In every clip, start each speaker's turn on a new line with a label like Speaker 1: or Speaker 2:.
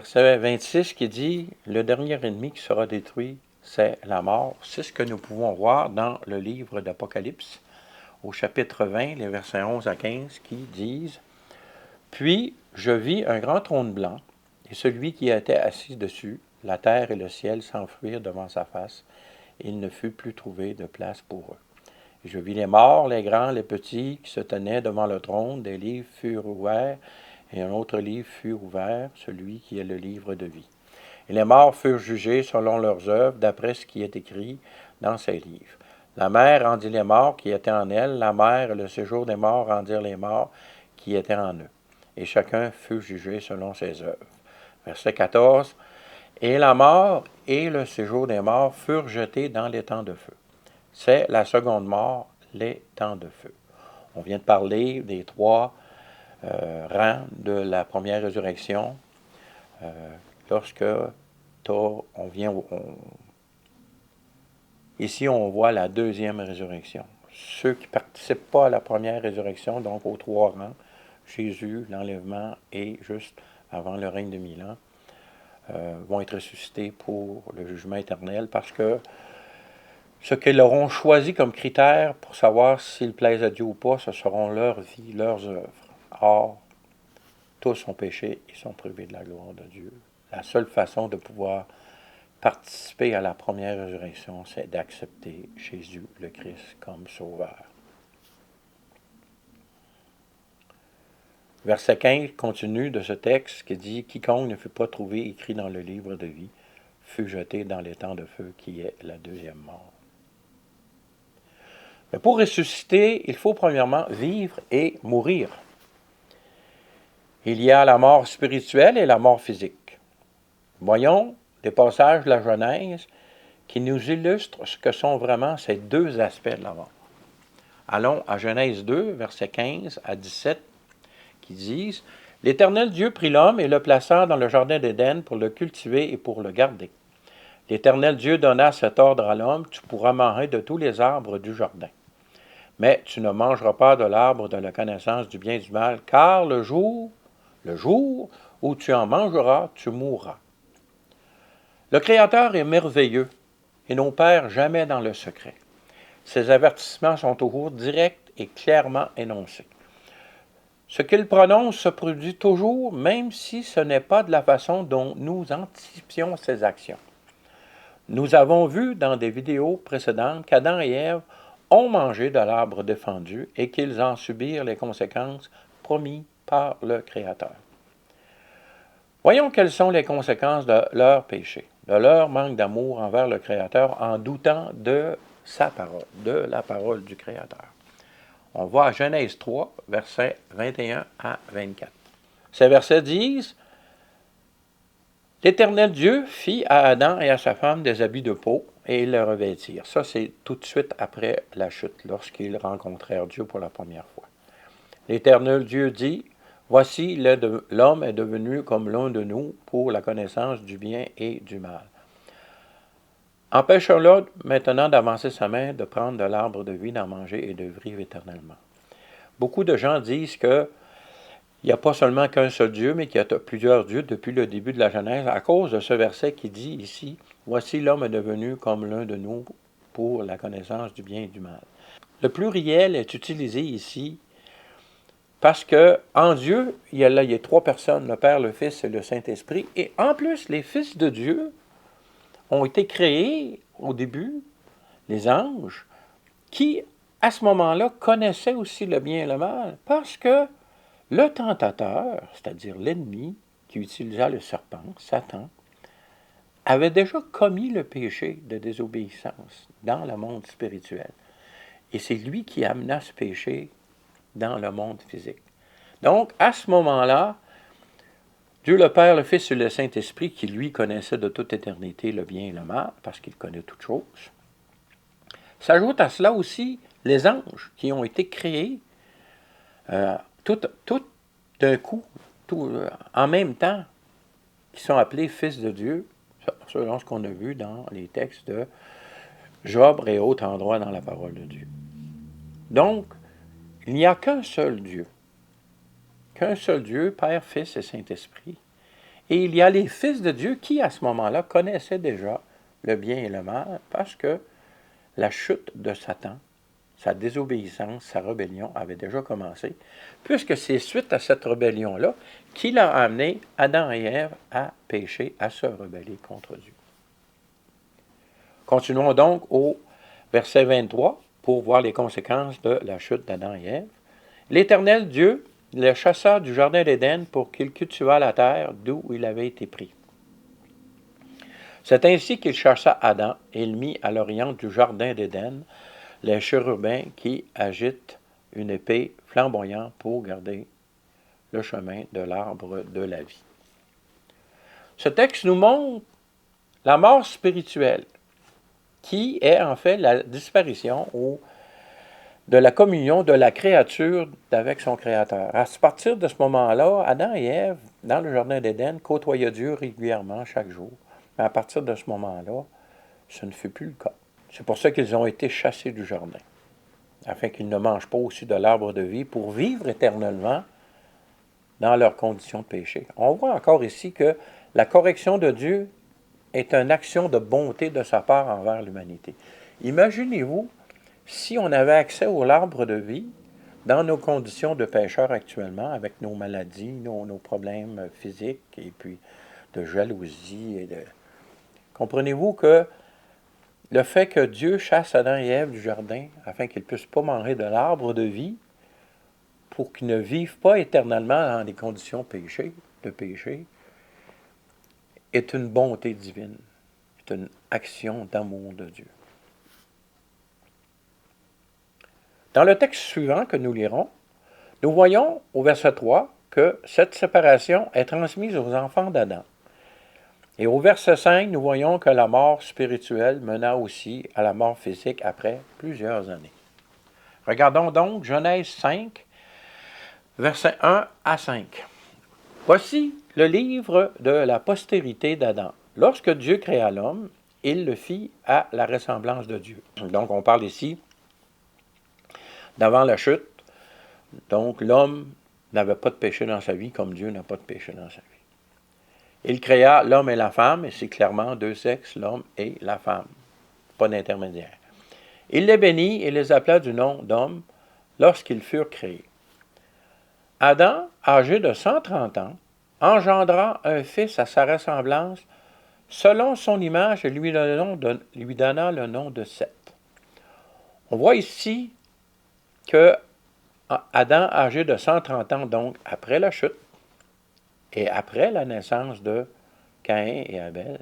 Speaker 1: verset 26 qui dit « Le dernier ennemi qui sera détruit, c'est la mort ». C'est ce que nous pouvons voir dans le livre d'Apocalypse, au chapitre 20, les versets 11 à 15, qui disent « Puis je vis un grand trône blanc, et celui qui était assis dessus, la terre et le ciel s'enfuirent devant sa face, et il ne fut plus trouvé de place pour eux. Et je vis les morts, les grands, les petits, qui se tenaient devant le trône, des livres furent ouverts, et un autre livre fut ouvert, celui qui est le livre de vie. Et les morts furent jugés selon leurs œuvres, d'après ce qui est écrit dans ces livres. La mer rendit les morts qui étaient en elle, la mer et le séjour des morts rendirent les morts qui étaient en eux. Et chacun fut jugé selon ses œuvres. Verset 14. Et la mort et le séjour des morts furent jetés dans les temps de feu. C'est la seconde mort, les temps de feu. On vient de parler des trois rangs de la première résurrection. Lorsque ici, on voit la deuxième résurrection. Ceux qui ne participent pas à la première résurrection, donc aux trois rangs, Jésus, l'enlèvement et juste avant le règne de 1000 ans, vont être ressuscités pour le jugement éternel parce que ce qu'ils auront choisi comme critère pour savoir s'ils plaisent à Dieu ou pas, ce seront leur vie, leurs œuvres. Or, tous ont péché et sont privés de la gloire de Dieu. La seule façon de pouvoir participer à la première résurrection, c'est d'accepter Jésus le Christ comme sauveur. Verset 15 continue de ce texte qui dit « Quiconque ne fut pas trouvé écrit dans le livre de vie fut jeté dans les temps de feu qui est la deuxième mort. » Mais pour ressusciter, il faut premièrement vivre et mourir. Il y a la mort spirituelle et la mort physique. Voyons des passages de la Genèse qui nous illustrent ce que sont vraiment ces deux aspects de la mort. Allons à Genèse 2, versets 15 à 17, qui disent « L'Éternel Dieu prit l'homme et le plaça dans le jardin d'Éden pour le cultiver et pour le garder. L'Éternel Dieu donna cet ordre à l'homme, tu pourras manger de tous les arbres du jardin. Mais tu ne mangeras pas de l'arbre de la connaissance du bien et du mal, car le jour où tu en mangeras, tu mourras. » Le Créateur est merveilleux et n'opère jamais dans le secret. Ses avertissements sont toujours directs et clairement énoncés. Ce qu'il prononce se produit toujours, même si ce n'est pas de la façon dont nous anticipions ses actions. Nous avons vu dans des vidéos précédentes qu'Adam et Ève ont mangé de l'arbre défendu et qu'ils en subirent les conséquences promises par le Créateur. Voyons quelles sont les conséquences de leur péché, de leur manque d'amour envers le Créateur en doutant de sa parole, de la parole du Créateur. On va à Genèse 3, versets 21 à 24. Ces versets disent « L'Éternel Dieu fit à Adam et à sa femme des habits de peau, et ils les revêtirent. » Ça, c'est tout de suite après la chute, lorsqu'ils rencontrèrent Dieu pour la première fois. L'Éternel Dieu dit « Voici, l'homme est devenu comme l'un de nous pour la connaissance du bien et du mal. Empêche-le maintenant d'avancer sa main, de prendre de l'arbre de vie, d'en manger et de vivre éternellement. » Beaucoup de gens disent qu'il n'y a pas seulement qu'un seul Dieu, mais qu'il y a plusieurs dieux depuis le début de la Genèse, à cause de ce verset qui dit ici « Voici l'homme est devenu comme l'un de nous pour la connaissance du bien et du mal. » Le pluriel est utilisé ici parce qu'en Dieu, il y a trois personnes, le Père, le Fils et le Saint-Esprit, et en plus, les fils de Dieu ont été créés au début, les anges, qui, à ce moment-là, connaissaient aussi le bien et le mal, parce que le tentateur, c'est-à-dire l'ennemi qui utilisa le serpent, Satan, avait déjà commis le péché de désobéissance dans le monde spirituel. Et c'est lui qui amena ce péché dans le monde physique. Donc, à ce moment-là, Dieu le Père, le Fils et le Saint-Esprit, qui lui connaissait de toute éternité le bien et le mal, parce qu'il connaît toutes choses, s'ajoute à cela aussi les anges qui ont été créés tout d'un coup, en même temps, qui sont appelés fils de Dieu, selon ce qu'on a vu dans les textes de Job et autres endroits dans la parole de Dieu. Donc, il n'y a qu'un seul Dieu, Père, Fils et Saint-Esprit. Et il y a les fils de Dieu qui, à ce moment-là, connaissaient déjà le bien et le mal parce que la chute de Satan, sa désobéissance, sa rébellion avait déjà commencé, puisque c'est suite à cette rébellion-là qu'il a amené Adam et Ève à pécher, à se rebeller contre Dieu. Continuons donc au verset 23 pour voir les conséquences de la chute d'Adam et Ève. L'Éternel Dieu le chassa du jardin d'Éden pour qu'il cultivât la terre d'où il avait été pris. C'est ainsi qu'il chassa Adam et il mit à l'orient du jardin d'Éden les chérubins qui agitent une épée flamboyante pour garder le chemin de l'arbre de la vie. Ce texte nous montre la mort spirituelle, qui est en fait la disparition ou de la communion de la créature avec son Créateur. À partir de ce moment-là, Adam et Ève, dans le jardin d'Éden, côtoyaient Dieu régulièrement chaque jour. Mais à partir de ce moment-là, ce ne fut plus le cas. C'est pour ça qu'ils ont été chassés du jardin, afin qu'ils ne mangent pas aussi de l'arbre de vie pour vivre éternellement dans leurs conditions de péché. On voit encore ici que la correction de Dieu est une action de bonté de sa part envers l'humanité. Imaginez-vous si on avait accès au l'arbre de vie dans nos conditions de pécheurs actuellement, avec nos maladies, nos problèmes physiques et puis de jalousie. Comprenez-vous que le fait que Dieu chasse Adam et Ève du jardin afin qu'ils ne puissent pas manger de l'arbre de vie pour qu'ils ne vivent pas éternellement dans des conditions de péché, est une bonté divine, est une action d'amour de Dieu. Dans le texte suivant que nous lirons, nous voyons au verset 3 que cette séparation est transmise aux enfants d'Adam. Et au verset 5, nous voyons que la mort spirituelle mena aussi à la mort physique après plusieurs années. Regardons donc Genèse 5, versets 1 à 5. Voici le livre de la postérité d'Adam. Lorsque Dieu créa l'homme, il le fit à la ressemblance de Dieu. Donc on parle ici d'avant la chute. Donc l'homme n'avait pas de péché dans sa vie comme Dieu n'a pas de péché dans sa vie. Il créa l'homme et la femme, et c'est clairement deux sexes, l'homme et la femme. Pas d'intermédiaire. Il les bénit et les appela du nom d'homme lorsqu'ils furent créés. Adam, âgé de 130 ans, engendra un fils à sa ressemblance, selon son image, et lui donna le nom de Seth. On voit ici que Adam, âgé de 130 ans, donc après la chute, et après la naissance de Caïn et Abel,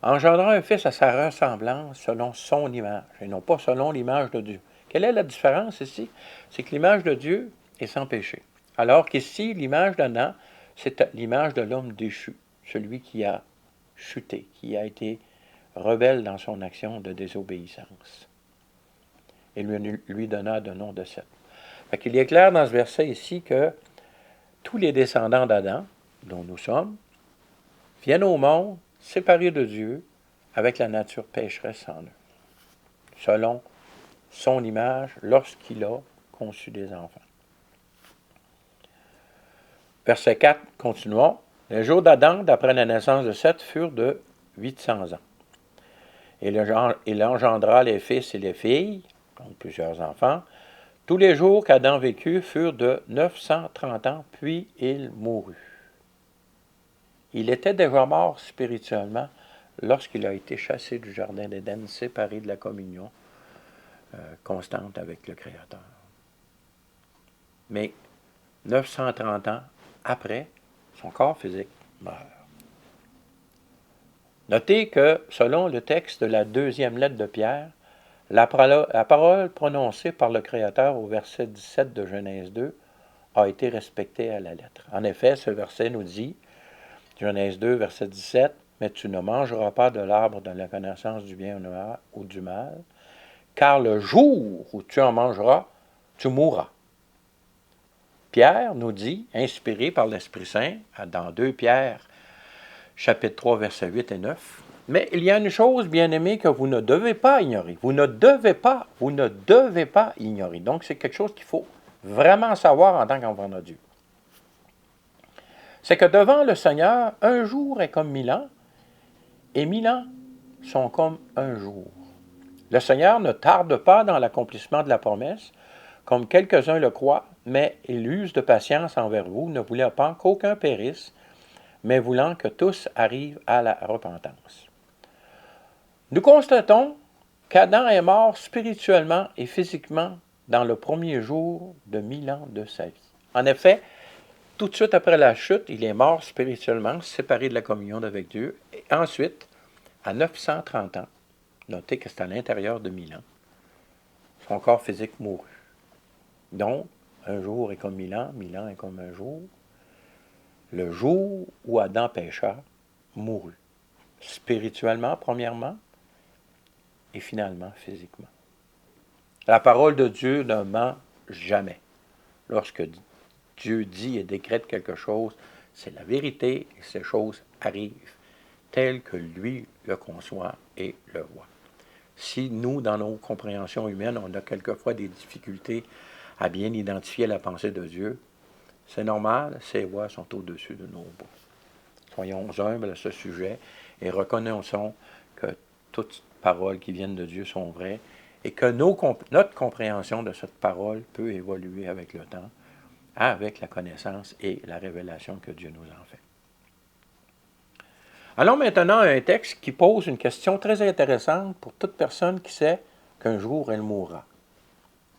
Speaker 1: engendra un fils à sa ressemblance selon son image, et non pas selon l'image de Dieu. Quelle est la différence ici? C'est que l'image de Dieu est sans péché. Alors qu'ici, l'image d'Adam, c'est l'image de l'homme déchu, celui qui a chuté, qui a été rebelle dans son action de désobéissance. Et lui donna le nom de Seth. Il est clair dans ce verset ici que tous les descendants d'Adam, dont nous sommes, viennent au monde séparés de Dieu avec la nature pécheresse en eux, selon son image lorsqu'il a conçu des enfants. Verset 4, continuons. Les jours d'Adam, d'après la naissance de Seth, furent de 800 ans. Et il engendra les fils et les filles, donc plusieurs enfants. Tous les jours qu'Adam vécut furent de 930 ans, puis il mourut. Il était déjà mort spirituellement lorsqu'il a été chassé du jardin d'Éden, séparé de la communion constante avec le Créateur. Mais 930 ans après, son corps physique meurt. Notez que, selon le texte de la deuxième lettre de Pierre, la parole prononcée par le Créateur au verset 17 de Genèse 2 a été respectée à la lettre. En effet, ce verset nous dit, Genèse 2, verset 17, « Mais tu ne mangeras pas de l'arbre de la connaissance du bien ou du mal, car le jour où tu en mangeras, tu mourras. » Pierre nous dit, inspiré par l'Esprit Saint, dans 2 Pierre, chapitre 3, versets 8 et 9, « Mais il y a une chose, bien-aimés, que vous ne devez pas ignorer. Vous ne devez pas ignorer. » Donc, c'est quelque chose qu'il faut vraiment savoir en tant qu'enfant de Dieu. c'est que devant le Seigneur, un jour est comme 1000 ans, et 1000 ans sont comme un jour. Le Seigneur ne tarde pas dans l'accomplissement de la promesse, comme quelques-uns le croient, mais il use de patience envers vous, ne voulant pas qu'aucun périsse, mais voulant que tous arrivent à la repentance. Nous constatons qu'Adam est mort spirituellement et physiquement dans le premier jour de 1000 ans de sa vie. En effet, tout de suite après la chute, il est mort spirituellement, séparé de la communion avec Dieu, et ensuite, à 930 ans, notez que c'est à l'intérieur de 1000 ans, son corps physique mourut. Donc, un jour est comme 1000 ans est comme un jour. Le jour où Adam pécha, mourut. Spirituellement, premièrement, et finalement, physiquement. La parole de Dieu ne ment jamais. Lorsque Dieu dit et décrète quelque chose, c'est la vérité et ces choses arrivent telles que lui le conçoit et le voit. Si nous, dans nos compréhensions humaines, on a quelquefois des difficultés à bien identifier la pensée de Dieu, c'est normal, ses voix sont au-dessus de nos voix. Soyons humbles à ce sujet et reconnaissons que toutes paroles qui viennent de Dieu sont vraies et que notre compréhension de cette parole peut évoluer avec le temps, avec la connaissance et la révélation que Dieu nous en fait. Allons maintenant à un texte qui pose une question très intéressante pour toute personne qui sait qu'un jour elle mourra.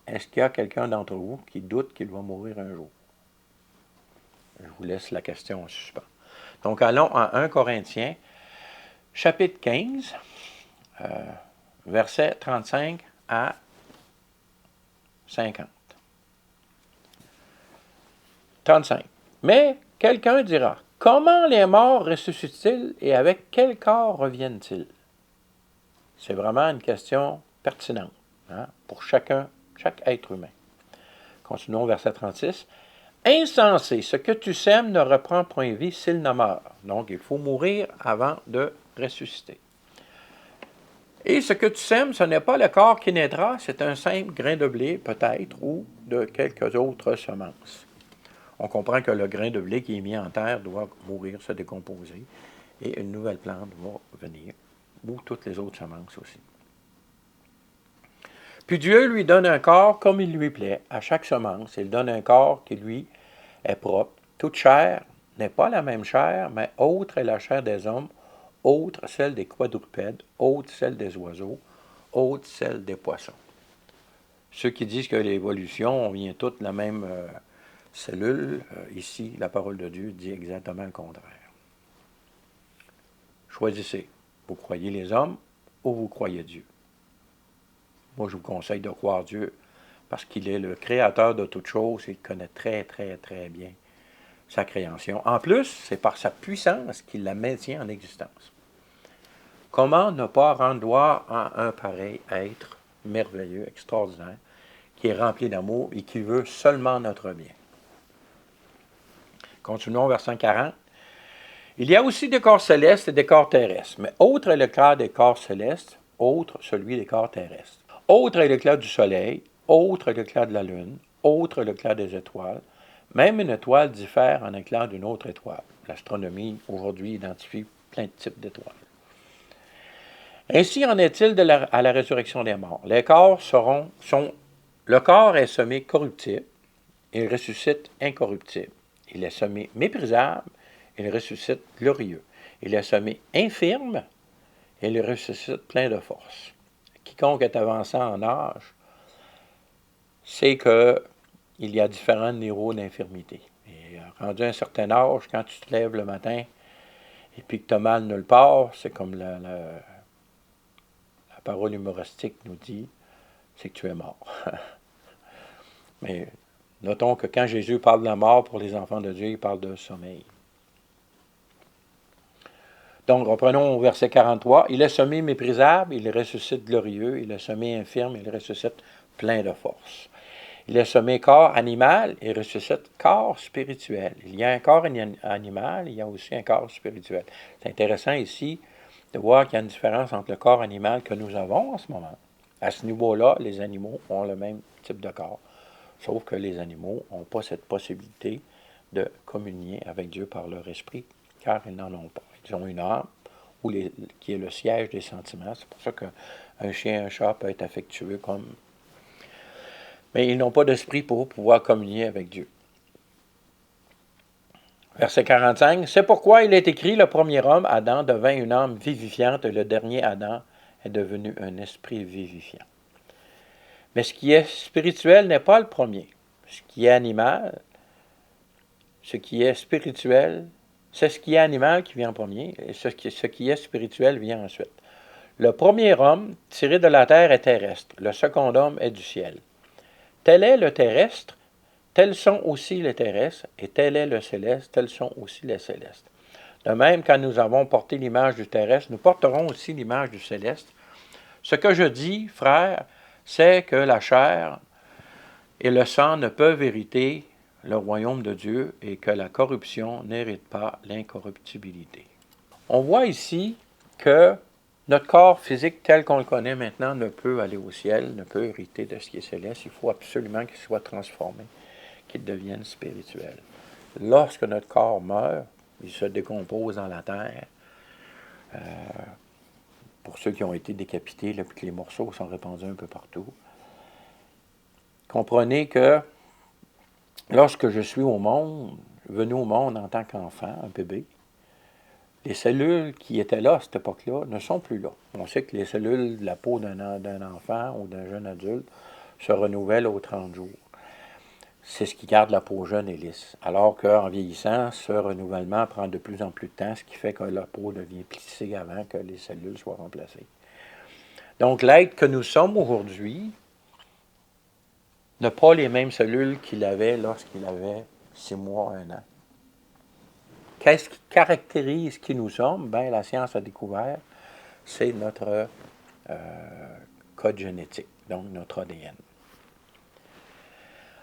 Speaker 1: Est-ce qu'il y a quelqu'un d'entre vous qui doute qu'il va mourir un jour? Je vous laisse la question en suspens. Donc allons à 1 Corinthiens, chapitre 15, versets 35 à 50. 35. Mais quelqu'un dira, comment les morts ressuscitent-ils et avec quel corps reviennent-ils? C'est vraiment une question pertinente pour chaque être humain. Continuons verset 36. Insensé, ce que tu sèmes ne reprend point vie s'il ne meurt. Donc, il faut mourir avant de ressusciter. Et ce que tu sèmes, ce n'est pas le corps qui naîtra, c'est un simple grain de blé, peut-être, ou de quelques autres semences. On comprend que le grain de blé qui est mis en terre doit mourir, se décomposer, et une nouvelle plante va venir, ou toutes les autres semences aussi. Puis Dieu lui donne un corps comme il lui plaît, à chaque semence. Il donne un corps qui lui est propre. Toute chair n'est pas la même chair, mais autre est la chair des hommes, autre celle des quadrupèdes, autre celle des oiseaux, autre celle des poissons. Ceux qui disent que l'évolution, on vient toutes de la même cellule, ici, la parole de Dieu dit exactement le contraire. Choisissez. Vous croyez les hommes ou vous croyez Dieu? Moi, je vous conseille de croire Dieu parce qu'il est le créateur de toutes choses et il connaît très, très, très bien sa création. En plus, c'est par sa puissance qu'il la maintient en existence. Comment ne pas rendre gloire à un pareil être merveilleux, extraordinaire, qui est rempli d'amour et qui veut seulement notre bien? Continuons verset 40. Il y a aussi des corps célestes et des corps terrestres, mais autre est l'éclat des corps célestes, autre celui des corps terrestres. Autre est l'éclat du soleil, autre est l'éclat de la lune, autre est l'éclat des étoiles. Même une étoile diffère en éclat d'une autre étoile. L'astronomie, aujourd'hui, identifie plein de types d'étoiles. Ainsi en est-il à la résurrection des morts. Le corps est semé corruptible, il ressuscite incorruptible. Il est semé méprisable, il ressuscite glorieux. Il est semé infirme, il ressuscite plein de force. Quiconque est avançant en âge sait qu'il y a différents niveaux d'infirmité. Et rendu à un certain âge, quand tu te lèves le matin et puis que tu as mal nulle part, c'est comme la parole humoristique nous dit, c'est que tu es mort. Mais notons que quand Jésus parle de la mort pour les enfants de Dieu, il parle de sommeil. Donc, reprenons au verset 43. Il est semé méprisable, il ressuscite glorieux. Il est semé infirme, il ressuscite plein de force. Il est semé corps animal, il ressuscite corps spirituel. Il y a un corps animal, il y a aussi un corps spirituel. C'est intéressant ici de voir qu'il y a une différence entre le corps animal que nous avons en ce moment. À ce niveau-là, les animaux ont le même type de corps. Sauf que les animaux n'ont pas cette possibilité de communier avec Dieu par leur esprit, car ils n'en ont pas. Ils ont une âme qui est le siège des sentiments. C'est pour ça qu'un chien, un chat peut être affectueux comme... Mais ils n'ont pas d'esprit pour pouvoir communier avec Dieu. Verset 45, « C'est pourquoi il est écrit, le premier homme, Adam, devint une âme vivifiante, et le dernier Adam est devenu un esprit vivifiant. » Mais ce qui est spirituel n'est pas le premier. Ce qui est animal, ce qui est spirituel, c'est ce qui est animal qui vient en premier, et ce qui est spirituel vient ensuite. Le premier homme tiré de la terre est terrestre, le second homme est du ciel. Tel est le terrestre, tels sont aussi les terrestres, et tel est le céleste, tels sont aussi les célestes. De même, quand nous avons porté l'image du terrestre, nous porterons aussi l'image du céleste. Ce que je dis, frères, c'est que la chair et le sang ne peuvent hériter le royaume de Dieu et que la corruption n'hérite pas l'incorruptibilité. On voit ici que notre corps physique tel qu'on le connaît maintenant ne peut aller au ciel, ne peut hériter de ce qui est céleste. Il faut absolument qu'il soit transformé, qu'il devienne spirituel. Lorsque notre corps meurt, il se décompose dans la terre. Pour ceux qui ont été décapités, là, puis que les morceaux sont répandus un peu partout. Comprenez que lorsque je suis au monde, venu au monde en tant qu'enfant, un bébé, les cellules qui étaient là à cette époque-là ne sont plus là. On sait que les cellules de la peau d'un enfant ou d'un jeune adulte se renouvellent aux 30 jours. C'est ce qui garde la peau jeune et lisse. Alors qu'en vieillissant, ce renouvellement prend de plus en plus de temps, ce qui fait que la peau devient plissée avant que les cellules soient remplacées. Donc l'être que nous sommes aujourd'hui n'a pas les mêmes cellules qu'il avait lorsqu'il avait 6 mois, 1 an. Qu'est-ce qui caractérise qui nous sommes? Bien, la science a découvert, c'est notre code génétique, donc notre ADN.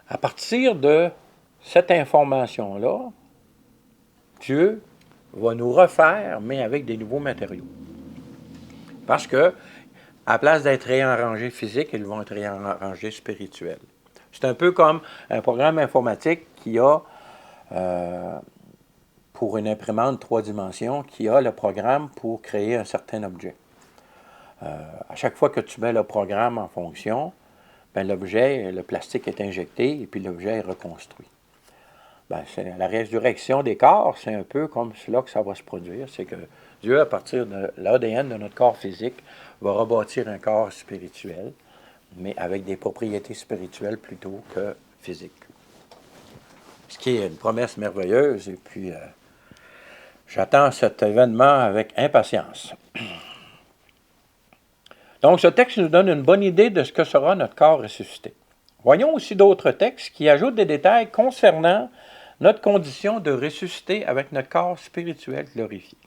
Speaker 1: À partir de cette information-là, Dieu va nous refaire, mais avec des nouveaux matériaux. Parce que, à la place d'être réarrangés physiques, ils vont être réarrangés spirituels. C'est un peu comme un programme informatique qui a, pour une imprimante 3 dimensions, qui a le programme pour créer un certain objet. À chaque fois que tu mets le programme en fonction, bien, l'objet, le plastique est injecté et puis l'objet est reconstruit. Bien, la résurrection des corps, c'est un peu comme cela que ça va se produire. C'est que Dieu, à partir de l'ADN de notre corps physique, va rebâtir un corps spirituel, mais avec des propriétés spirituelles plutôt que physiques. Ce qui est une promesse merveilleuse, et puis j'attends cet événement avec impatience. Donc, ce texte nous donne une bonne idée de ce que sera notre corps ressuscité. Voyons aussi d'autres textes qui ajoutent des détails concernant notre condition de ressusciter avec notre corps spirituel glorifié.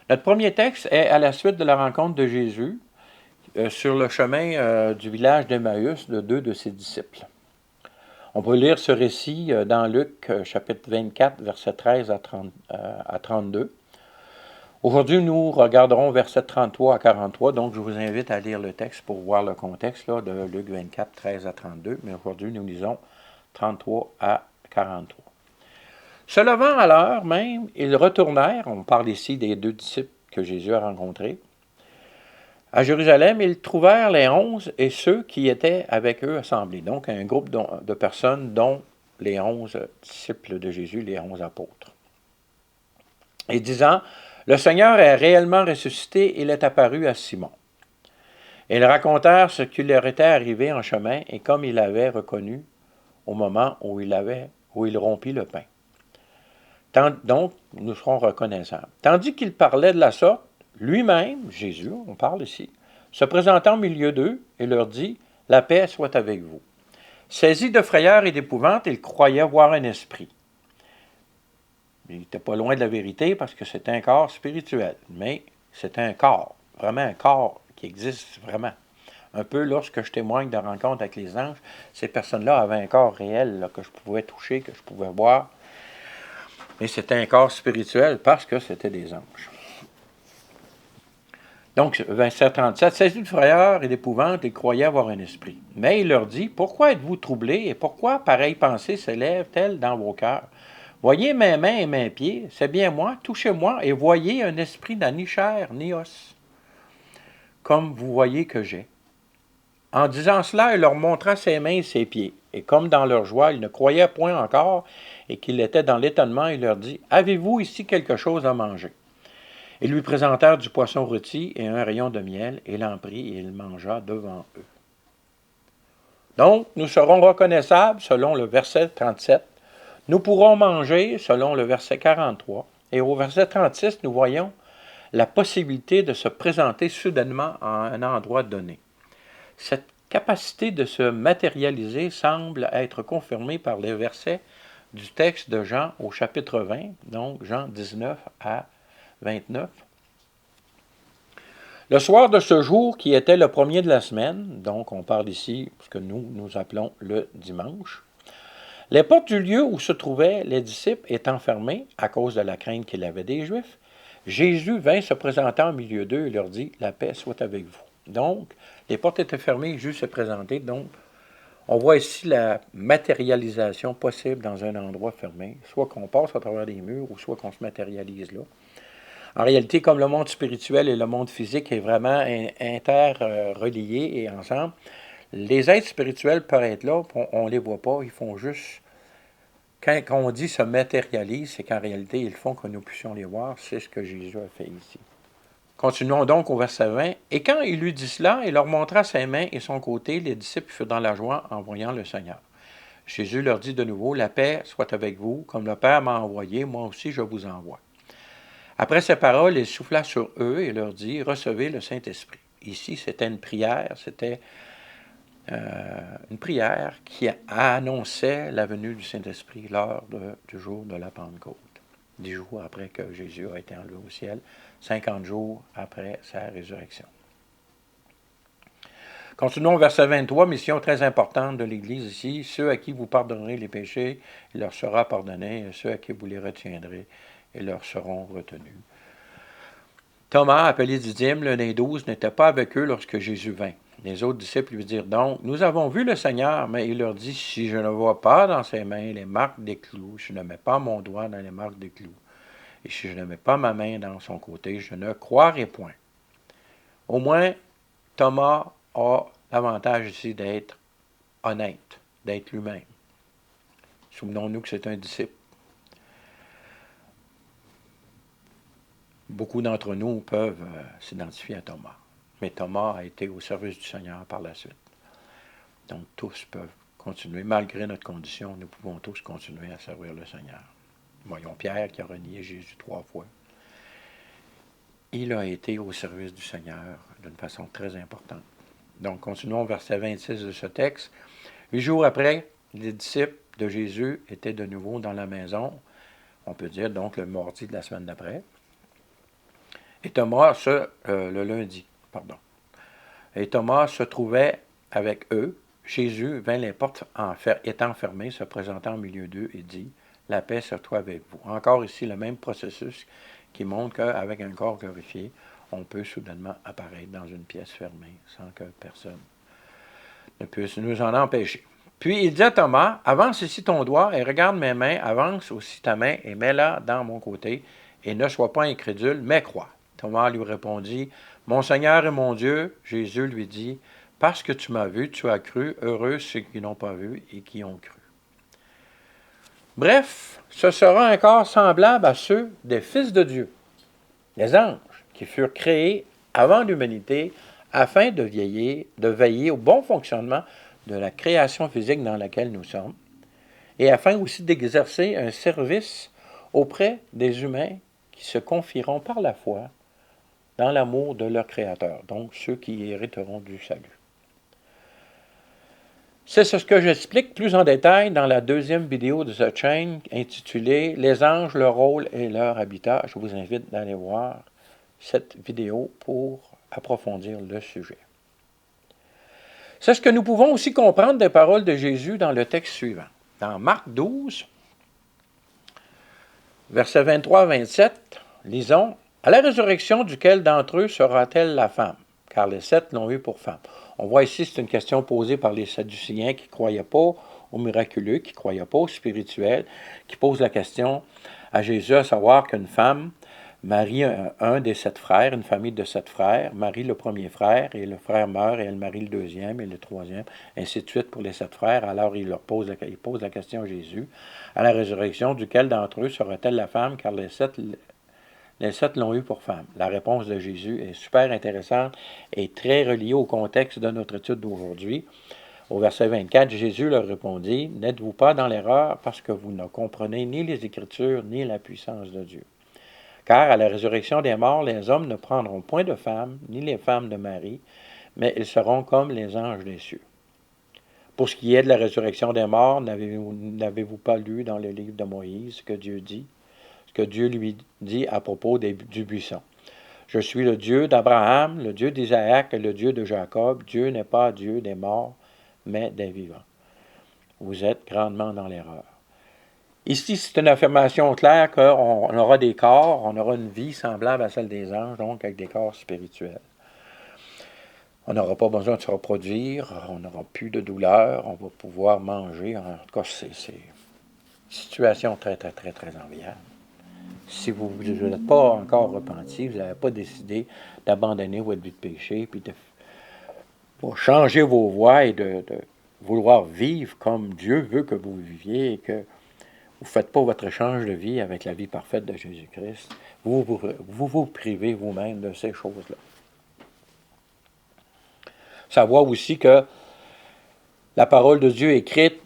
Speaker 1: Notre premier texte est à la suite de la rencontre de Jésus sur le chemin du village d'Emmaüs de 2 de ses disciples. On peut lire ce récit dans Luc chapitre 24, versets 13 à 32. Aujourd'hui, nous regarderons versets 33 à 43, donc je vous invite à lire le texte pour voir le contexte là, de Luc 24, 13 à 32, mais aujourd'hui, nous lisons 33 à 43. Se levant à l'heure même, ils retournèrent, on parle ici des 2 disciples que Jésus a rencontrés, à Jérusalem, ils trouvèrent les 11 et ceux qui étaient avec eux assemblés, donc un groupe de personnes dont les 11 disciples de Jésus, les 11 apôtres. Et disant, le Seigneur est réellement ressuscité, il est apparu à Simon. Ils racontèrent ce qui leur était arrivé en chemin et comme il avait reconnu au moment où il rompit le pain. Donc, nous serons reconnaissables. Tandis qu'il parlait de la sorte, lui-même, Jésus, on parle ici, se présentant au milieu d'eux et leur dit, « La paix soit avec vous. » Saisi de frayeur et d'épouvante, il croyait voir un esprit. Il n'était pas loin de la vérité parce que c'était un corps spirituel, mais c'était un corps, vraiment un corps qui existe vraiment. Un peu lorsque je témoigne de rencontres avec les anges, ces personnes-là avaient un corps réel là, que je pouvais toucher, que je pouvais voir, mais c'était un corps spirituel parce que c'était des anges. Donc, verset 37, « Saisi de frayeur et d'épouvante, ils croyaient avoir un esprit. Mais il leur dit, « Pourquoi êtes-vous troublés et pourquoi pareille pensée s'élève-t-elle dans vos cœurs? Voyez mes mains et mes pieds, c'est bien moi, touchez-moi et voyez un esprit n'a ni chair ni os, comme vous voyez que j'ai. En disant cela, il leur montra ses mains et ses pieds. Et comme dans leur joie, ils ne croyaient point encore et qu'ils étaient dans l'étonnement, il leur dit, avez-vous ici quelque chose à manger? Ils lui présentèrent du poisson rôti et un rayon de miel, et il en prit et il mangea devant eux. Donc, nous serons reconnaissables selon le verset 37. Nous pourrons manger selon le verset 43. Et au verset 36, nous voyons la possibilité de se présenter soudainement à un endroit donné. Cette capacité de se matérialiser semble être confirmée par les versets du texte de Jean au chapitre 20, donc Jean 19 à 29. Le soir de ce jour, qui était le premier de la semaine, donc on parle ici ce que nous appelons le dimanche, les portes du lieu où se trouvaient les disciples étant fermées à cause de la crainte qu'il avait des Juifs, Jésus vint se présenter au milieu d'eux et leur dit « La paix soit avec vous ». Donc, les portes étaient fermées, Jésus s'est présenté. Donc, on voit ici la matérialisation possible dans un endroit fermé, soit qu'on passe à travers des murs ou soit qu'on se matérialise là. En réalité, comme le monde spirituel et le monde physique est vraiment interreliés et ensemble, les êtres spirituels peuvent être là, on ne les voit pas, ils font juste... Quand on dit se matérialise, c'est qu'en réalité, ils font que nous puissions les voir. C'est ce que Jésus a fait ici. Continuons donc au verset 20. Et quand il eut dit cela, il leur montra ses mains et son côté, les disciples furent dans la joie en voyant le Seigneur. Jésus leur dit de nouveau, la paix soit avec vous, comme le Père m'a envoyé, moi aussi je vous envoie. Après ces paroles, il souffla sur eux et leur dit, recevez le Saint-Esprit. Ici, c'était une prière, qui annonçait la venue du Saint-Esprit lors du jour de la Pentecôte. 10 jours après que Jésus a été enlevé au ciel, 50 jours après sa résurrection. Continuons au verset 23, mission très importante de l'Église ici. Ceux à qui vous pardonnerez les péchés, il leur sera pardonné, et ceux à qui vous les retiendrez, ils leur seront retenus. Thomas, appelé Didyme, l'un des 12, n'était pas avec eux lorsque Jésus vint. Les autres disciples lui dirent donc, nous avons vu le Seigneur, mais il leur dit, si je ne vois pas dans ses mains les marques des clous, si je ne mets pas mon doigt dans les marques des clous, et si je ne mets pas ma main dans son côté, je ne croirai point. Au moins, Thomas a l'avantage ici d'être honnête, d'être lui-même. Souvenons-nous que c'est un disciple. Beaucoup d'entre nous peuvent s'identifier à Thomas. Mais Thomas a été au service du Seigneur par la suite. Donc tous peuvent continuer. Malgré notre condition, nous pouvons tous continuer à servir le Seigneur. Voyons Pierre qui a renié Jésus 3 fois. Il a été au service du Seigneur d'une façon très importante. Donc continuons au verset 26 de ce texte. 8 jours après, les disciples de Jésus étaient de nouveau dans la maison. On peut dire donc le mardi de la semaine d'après. Et Thomas, le lundi, pardon. Et Thomas se trouvait avec eux. Jésus vint les portes étant fermées, se présentant au milieu d'eux et dit, la paix soit toi avec vous. Encore ici, le même processus qui montre qu'avec un corps glorifié, on peut soudainement apparaître dans une pièce fermée sans que personne ne puisse nous en empêcher. Puis il dit à Thomas, avance ici ton doigt et regarde mes mains, avance aussi ta main et mets-la dans mon côté et ne sois pas incrédule, mais crois. Thomas lui répondit, mon Seigneur et mon Dieu. Jésus lui dit, parce que tu m'as vu, tu as cru, heureux ceux qui n'ont pas vu et qui ont cru. Bref, ce sera un corps semblable à ceux des fils de Dieu, les anges, qui furent créés avant l'humanité afin de veiller au bon fonctionnement de la création physique dans laquelle nous sommes, et afin aussi d'exercer un service auprès des humains qui se confieront par la foi dans l'amour de leur Créateur, donc ceux qui hériteront du salut. C'est ce que j'explique plus en détail dans la deuxième vidéo de cette chaîne intitulée « Les anges, leur rôle et leur habitat ». Je vous invite d'aller voir cette vidéo pour approfondir le sujet. C'est ce que nous pouvons aussi comprendre des paroles de Jésus dans le texte suivant. Dans Marc 12, versets 23 à 27, lisons « À la résurrection, duquel d'entre eux sera-t-elle la femme? Car les 7 l'ont eue pour femme. » On voit ici, c'est une question posée par les Sadducéens qui ne croyaient pas au miraculeux, qui ne croyaient pas au spirituel, qui posent la question à Jésus, à savoir qu'une femme marie un des 7 frères, une famille de 7 frères, marie le premier frère, et le frère meurt, et elle marie le deuxième, et le troisième, ainsi de suite pour les 7 frères. Alors il pose la question à Jésus, à la résurrection, duquel d'entre eux sera-t-elle la femme, car les sept l'ont eu pour femme. La réponse de Jésus est super intéressante et très reliée au contexte de notre étude d'aujourd'hui. Au verset 24, Jésus leur répondit, « N'êtes-vous pas dans l'erreur parce que vous ne comprenez ni les Écritures ni la puissance de Dieu? Car à la résurrection des morts, les hommes ne prendront point de femmes, ni les femmes de Marie, mais ils seront comme les anges des cieux. Pour ce qui est de la résurrection des morts, n'avez-vous pas lu dans le livre de Moïse ce que Dieu lui dit à propos du buisson? Je suis le Dieu d'Abraham, le Dieu d'Isaac et le Dieu de Jacob. Dieu n'est pas Dieu des morts, mais des vivants. Vous êtes grandement dans l'erreur. » Ici, c'est une affirmation claire qu'on aura des corps, on aura une vie semblable à celle des anges, donc avec des corps spirituels. On n'aura pas besoin de se reproduire, on n'aura plus de douleur, on va pouvoir manger. En tout cas, c'est une situation très, très, très, très enviable. Si vous n'êtes pas encore repenti, vous n'avez pas décidé d'abandonner votre vie de péché, puis de changer vos voies et de vouloir vivre comme Dieu veut que vous viviez et que vous ne faites pas votre échange de vie avec la vie parfaite de Jésus-Christ. Vous privez vous-même de ces choses-là. Savoir aussi que la parole de Dieu écrite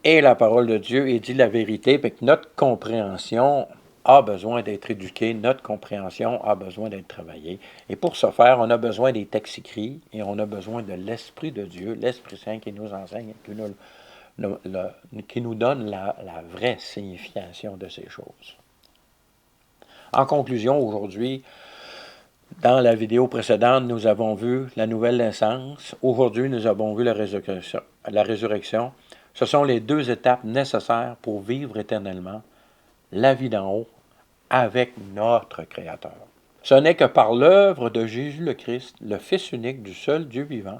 Speaker 1: est la parole de Dieu et dit la vérité, puis que notre compréhension a besoin d'être éduquée, notre compréhension a besoin d'être travaillée. Et pour ce faire, on a besoin des textes écrits et on a besoin de l'Esprit de Dieu, l'Esprit Saint qui nous enseigne, qui nous donne la vraie signification de ces choses. En conclusion, aujourd'hui, dans la vidéo précédente, nous avons vu la nouvelle naissance. Aujourd'hui, nous avons vu la résurrection. Ce sont les 2 étapes nécessaires pour vivre éternellement la vie d'en haut avec notre Créateur. Ce n'est que par l'œuvre de Jésus le Christ, le Fils unique du seul Dieu vivant,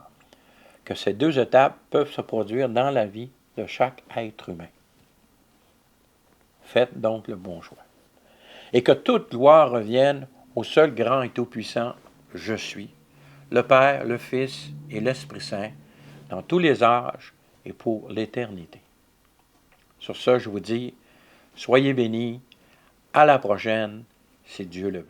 Speaker 1: que ces 2 étapes peuvent se produire dans la vie de chaque être humain. Faites donc le bon choix. Et que toute gloire revienne au seul grand et tout-puissant Je suis, le Père, le Fils et l'Esprit Saint, dans tous les âges et pour l'éternité. Sur ce, je vous dis, soyez bénis, à la prochaine, si Dieu le veut.